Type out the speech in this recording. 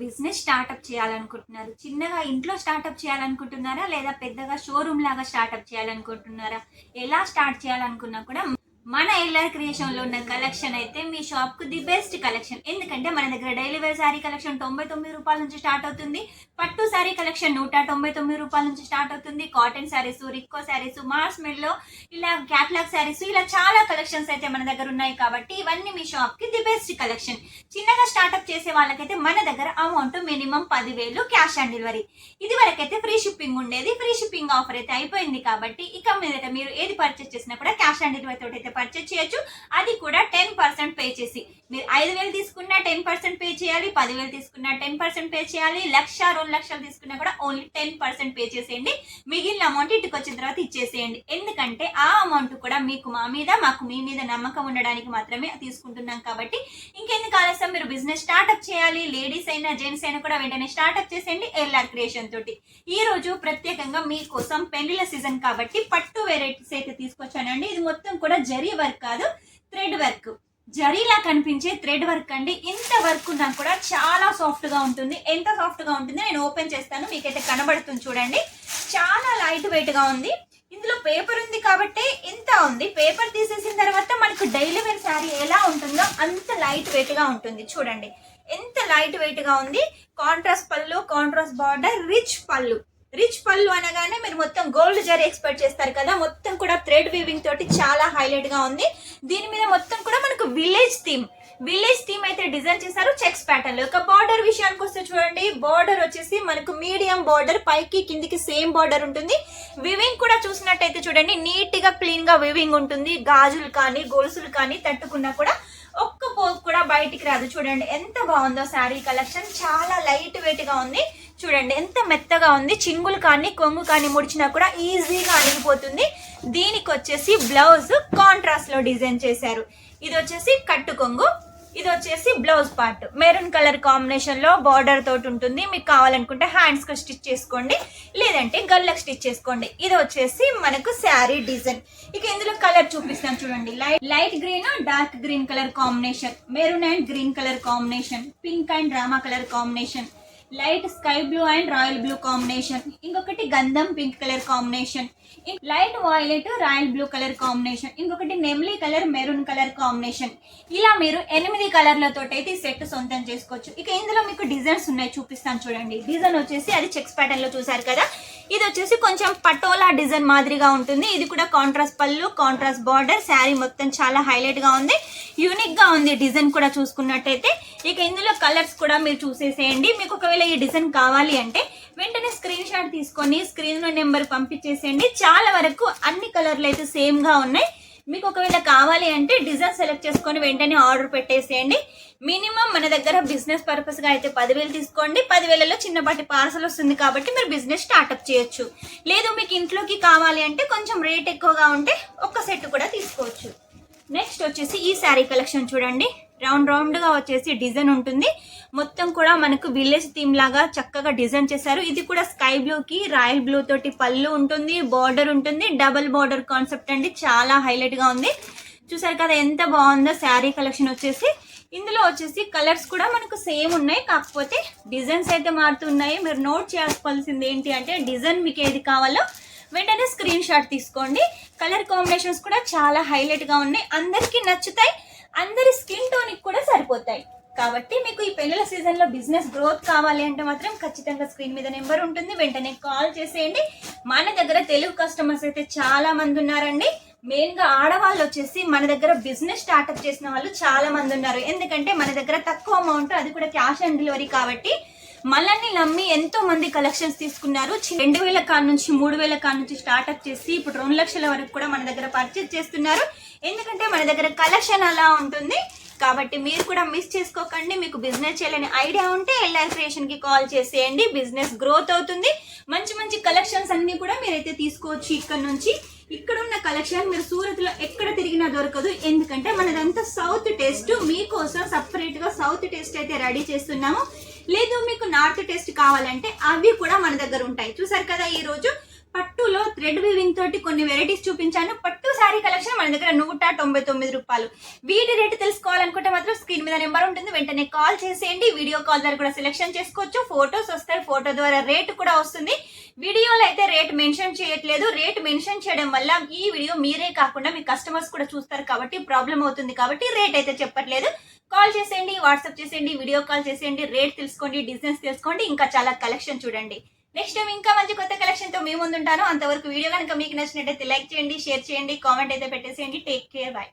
Business startup చేయాలనుకుంటున్నారు. చిన్నగా ఇంట్లో స్టార్ట్అప్ చేయాలనుకుంటున్నారా? లేదా పెద్దగా షోరూమ్ లాగా స్టార్ట్అప్ చేయాలనుకుంటున్నారా? ఎలా స్టార్ట్ చేయాలనుకున్నా కూడా మన ఎల్ఆర్ క్రియేషన్ లో ఉన్న కలెక్షన్ అయితే మీ షాప్ కు ది బెస్ట్ కలెక్షన్. ఎందుకంటే మన దగ్గర డైలీ వేర్ శారీ కలెక్షన్ 99 రూపాయల నుంచి స్టార్ట్ అవుతుంది. పట్టు శారీ కలెక్షన్ 199 రూపాయల నుంచి స్టార్ట్ అవుతుంది. కాటన్ శారీస్, రిక్కో శారీస్, మాస్ మెల్లో, ఇలా క్యాట్లాగ్ శారీస్, ఇలా చాలా కలెక్షన్స్ అయితే మన దగ్గర ఉన్నాయి. కాబట్టి ఇవన్నీ మీ షాప్ కి ది బెస్ట్ కలెక్షన్. చిన్నగా స్టార్ట్అప్ చేసే వాళ్ళకైతే మన దగ్గర amount minimum 10,000 cash on delivery. ఇది వరకైతే ఫ్రీ షిప్పింగ్ ఉండేది. ఫ్రీ షిప్పింగ్ ఆఫర్ అయితే అయిపోయింది. కాబట్టి ఇక మీదట మీరు ఏది పర్చేస్ చేసినా కూడా క్యాష్ ఆన్ డెలివరీ తోటి అయితే పర్చేస్ చేయొచ్చు. అది కూడా 10% పే చేసి. మీరు 5,000 తీసుకున్నా 10% పే చేయాలి, 10,000 తీసుకున్నా 10% పే చేయాలి, 1,00,000 2,00,000 తీసుకున్నా కూడా ఓన్లీ 10% పే చేసేయండి. మిగిలిన అమౌంట్ ఇంటికి వచ్చిన తర్వాత ఇచ్చేసేయండి. ఎందుకంటే ఆ అమౌంట్ కూడా మీకు మా మీద, మాకు మీ మీద నమ్మకం ఉండడానికి మాత్రమే తీసుకుంటున్నాం. కాబట్టి ఇంకెందుకు ఆలస్యం, మీరు బిజినెస్ స్టార్ట్అప్ చేయాలి. లేడీస్ అయినా జెంట్స్ అయినా కూడా వెంటనే స్టార్ట్అప్ చేసేయండి ఎల్ఆర్ క్రియేషన్ తోటి. ఈ రోజు ప్రత్యేకంగా మీకోసం పెళ్లిళ్ళ సీజన్ కాబట్టి పట్టు వెరైటీస్ అయితే తీసుకొచ్చానండి. ఇది మొత్తం కూడా జరీ వర్క్ కాదు, థ్రెడ్ వర్క్. జరీలా కనిపించే థ్రెడ్ వర్క్ అండి. ఇంత వర్క్ ఉన్నా కూడా చాలా సాఫ్ట్ గా ఉంటుంది. ఎంత సాఫ్ట్ గా ఉంటుంది నేను ఓపెన్ చేస్తాను, మీకైతే కనబడుతుంది చూడండి. చాలా లైట్ వెయిట్ గా ఉంది. ఇందులో పేపర్ ఉంది కాబట్టి ఇంత ఉంది. పేపర్ తీసేసిన తర్వాత మనకు డైలీ వేర్ శారీ ఎలా ఉంటుందో అంత లైట్ వెయిట్ గా ఉంటుంది. చూడండి ఎంత లైట్ వెయిట్ గా ఉంది. కాంట్రాస్ట్ పళ్ళు, కాంట్రాస్ట్ బార్డర్, రిచ్ పళ్ళు. రిచ్ పళ్ళు అనగానే మీరు మొత్తం గోల్డ్ జరీ ఎక్స్పెక్ట్ చేస్తారు కదా. మొత్తం కూడా థ్రెడ్ వీవింగ్ తోటి చాలా హైలైట్ గా ఉంది. దీని మీద మొత్తం కూడా మనకు విలేజ్ థీమ్ అయితే డిజైన్ చేశారు చెక్స్ ప్యాటర్న్ లో. ఇక బార్డర్ విషయానికి వస్తే చూడండి, బార్డర్ వచ్చేసి మనకు మీడియం బార్డర్, పైకి కిందికి సేమ్ బార్డర్ ఉంటుంది. వివింగ్ కూడా చూసినట్టయితే చూడండి నీట్ గా క్లీన్ గా వివింగ్ ఉంటుంది. గాజులు కానీ గొలుసులు కానీ తట్టుకున్నా కూడా ఒక్క పోగు కూడా బయటికి రాదు. చూడండి ఎంత బాగుందో శారీ కలెక్షన్. చాలా లైట్ వెయిట్ గా ఉంది. చూడండి ఎంత మెత్తగా ఉంది. చింగులు కానీ కొంగు కానీ ముడిచినా కూడా ఈజీగా అణిగిపోతుంది. దీనికి వచ్చేసి బ్లౌజ్ కాంట్రాస్ట్ లో డిజైన్ చేశారు. ఇది వచ్చేసి కట్టు కొంగు, ఇది వచ్చేసి blouse part. Maroon colour combination లో బార్డర్ తోటి ఉంటుంది. మీకు కావాలనుకుంటే హ్యాండ్స్ కి స్టిచ్ చేసుకోండి, లేదంటే గల్లకు స్టిచ్ చేసుకోండి. ఇది వచ్చేసి మనకు శారీ డిజైన్. ఇక ఇందులో కలర్ చూపిస్తాను చూడండి. Light green, dark green colour combination, maroon and green colour combination, pink and Rama colour combination, light sky blue and royal blue combination, ఇంకొకటి గంధం pink colour combination, light violet royal blue colour combination, ఇంకొకటి నెమ్లీ colour maroon colour combination. ఇలా మీరు 8 కలర్లతో అయితే ఈ set సొంతం చేసుకోవచ్చు. ఇక ఇందులో మీకు డిజైన్స్ ఉన్నాయి, చూపిస్తాను చూడండి. డిజైన్ వచ్చేసి అది చెక్స్ ప్యాటర్న్ లో చూసారు కదా. ఇది వచ్చేసి కొంచెం పటోలా డిజైన్ మాదిరిగా ఉంటుంది. ఇది కూడా కాంట్రాస్ట్ పళ్ళు, కాంట్రాస్ట్ బార్డర్. శారీ మొత్తం చాలా హైలైట్ గా ఉంది, యూనిక్ గా ఉంది డిజైన్ కూడా చూసుకున్నట్టయితే. ఇక ఇందులో కలర్స్ కూడా మీరు చూసేసేయండి. మీకు ఒకవేళ ఈ డిజైన్ కావాలి అంటే వెంటనే స్క్రీన్ షాట్ తీసుకొని స్క్రీన్ లో నెంబర్ పంపించేసేయండి. చాలా వరకు అన్ని కలర్లు అయితే సేమ్ గా ఉన్నాయి. మీకు ఒకవేళ కావాలి అంటే డిజైన్ సెలెక్ట్ చేసుకొని వెంటనే ఆర్డర్ పెట్టేసేయండి. మినిమం మన దగ్గర బిజినెస్ పర్పస్ గా అయితే 10,000 తీసుకోండి. 10,000లో చిన్నపాటి పార్సల్ వస్తుంది కాబట్టి మీరు బిజినెస్ స్టార్ట్అప్ చేయొచ్చు. లేదు మీకు ఇంట్లోకి కావాలి అంటే కొంచెం రేట్ ఎక్కువగా ఉంటే ఒక్క సెట్ కూడా తీసుకోవచ్చు. నెక్స్ట్ వచ్చేసి ఈ శారీ కలెక్షన్ చూడండి. రౌండ్ గా వచ్చేసి డిజైన్ ఉంటుంది. మొత్తం కూడా మనకు విలేజ్ థీమ్ లాగా చక్కగా డిజైన్ చేశారు. ఇది కూడా స్కై బ్లూ కి రాయల్ బ్లూ తోటి పళ్ళు ఉంటుంది, బార్డర్ ఉంటుంది. డబుల్ బార్డర్ కాన్సెప్ట్ అండి, చాలా హైలైట్ గా ఉంది. చూసారు కదా ఎంత బాగుందో శారీ కలెక్షన్ వచ్చేసి. ఇందులో వచ్చేసి కలర్స్ కూడా మనకు సేమ్ ఉన్నాయి, కాకపోతే డిజైన్స్ అయితే మారుతున్నాయి. మీరు నోట్ చేసుకోవాల్సింది ఏంటి అంటే డిజైన్ మీకు ఏది కావాలో వెంటనే స్క్రీన్ షాట్ తీసుకోండి. కలర్ కాంబినేషన్స్ కూడా చాలా హైలైట్ గా ఉన్నాయి. అందరికి నచ్చుతాయి, అందరి స్కిన్ టోన్ కూడా సరిపోతాయి. కాబట్టి మీకు ఈ పెళ్లిల సీజన్ లో బిజినెస్ గ్రోత్ కావాలి అంటే మాత్రం ఖచ్చితంగా స్క్రీన్ మీద నెంబర్ ఉంటుంది, వెంటనే కాల్ చేసేయండి. మన దగ్గర తెలుగు కస్టమర్స్ అయితే చాలా మంది ఉన్నారండి. మెయిన్ గా ఆడవాళ్ళు వచ్చేసి మన దగ్గర బిజినెస్ స్టార్ట్అప్ చేసిన వాళ్ళు చాలా మంది ఉన్నారు. ఎందుకంటే మన దగ్గర తక్కువ అమౌంట్, అది కూడా క్యాష్ ఆన్ డెలివరీ కాబట్టి మనల్ని నమ్మి ఎంతో మంది కలెక్షన్స్ తీసుకున్నారు. 2,000 కాడ నుంచి 3,000 కాడ నుంచి స్టార్ట్అప్ చేసి ఇప్పుడు 2,00,000 వరకు కూడా మన దగ్గర పర్చేజ్ చేస్తున్నారు. ఎందుకంటే మన దగ్గర కలెక్షన్ అలా ఉంటుంది. కాబట్టి మీరు కూడా మిస్ చేసుకోకండి. మీకు బిజినెస్ చేయాలని ఐడియా ఉంటే ఎల్ఆర్ క్రియేషన్ కి కాల్ చేసేయండి. బిజినెస్ గ్రోత్ అవుతుంది. మంచి మంచి కలెక్షన్స్ అన్ని కూడా మీరైతే తీసుకోవచ్చు. ఇక్కడ నుంచి ఇక్కడ ఉన్న కలెక్షన్ మీరు సూరత్ లో ఎక్కడ తిరిగినా దొరకదు. ఎందుకంటే మనదంతా సౌత్ టేస్ట్, మీకోసం సపరేట్ గా సౌత్ టేస్ట్ అయితే రెడీ చేస్తున్నాము. లేదు మీకు నార్త్ టేస్ట్ కావాలంటే అవి కూడా మన దగ్గర ఉంటాయి. చూసారు కదా ఈ రోజు పట్టులో థ్రెడ్ వీవింగ్ తోటి కొన్ని వెరైటీస్ చూపించాను. పట్టు శారీ కలెక్షన్ మన దగ్గర 199 రూపాయలు. వీటి రేటు తెలుసుకోవాలనుకుంటే మాత్రం స్క్రీన్ మీద నెంబర్ ఉంటుంది, వెంటనే కాల్ చేసేయండి. వీడియో కాల్ ద్వారా కూడా సెలెక్షన్ చేసుకోవచ్చు. ఫోటోస్ వస్తాయి, ఫోటో ద్వారా రేటు కూడా వస్తుంది. వీడియోలో అయితే రేట్ మెన్షన్ చేయట్లేదు. రేట్ మెన్షన్ చేయడం వల్ల ఈ వీడియో మీరే కాకుండా మీ కస్టమర్స్ కూడా చూస్తారు కాబట్టి ప్రాబ్లం అవుతుంది, కాబట్టి రేట్ అయితే చెప్పట్లేదు. కాల్ చేసేయండి, వాట్సాప్ చేసేయండి, వీడియో కాల్ చేసేయండి, రేట్ తెలుసుకోండి, డిజైన్స్ తెలుసుకోండి, ఇంకా చాలా కలెక్షన్ చూడండి. నెక్స్ట్ టైం ఇంకా మంచి కొత్త కలెక్షన్ తో మీ ముందుంటాను. అంతవరకు వీడియో కనుక మీకు నచ్చినట్టయితే లైక్ చేయండి, షేర్ చేయండి, కామెంట్ అయితే పెట్టేసేయండి. Take care, by.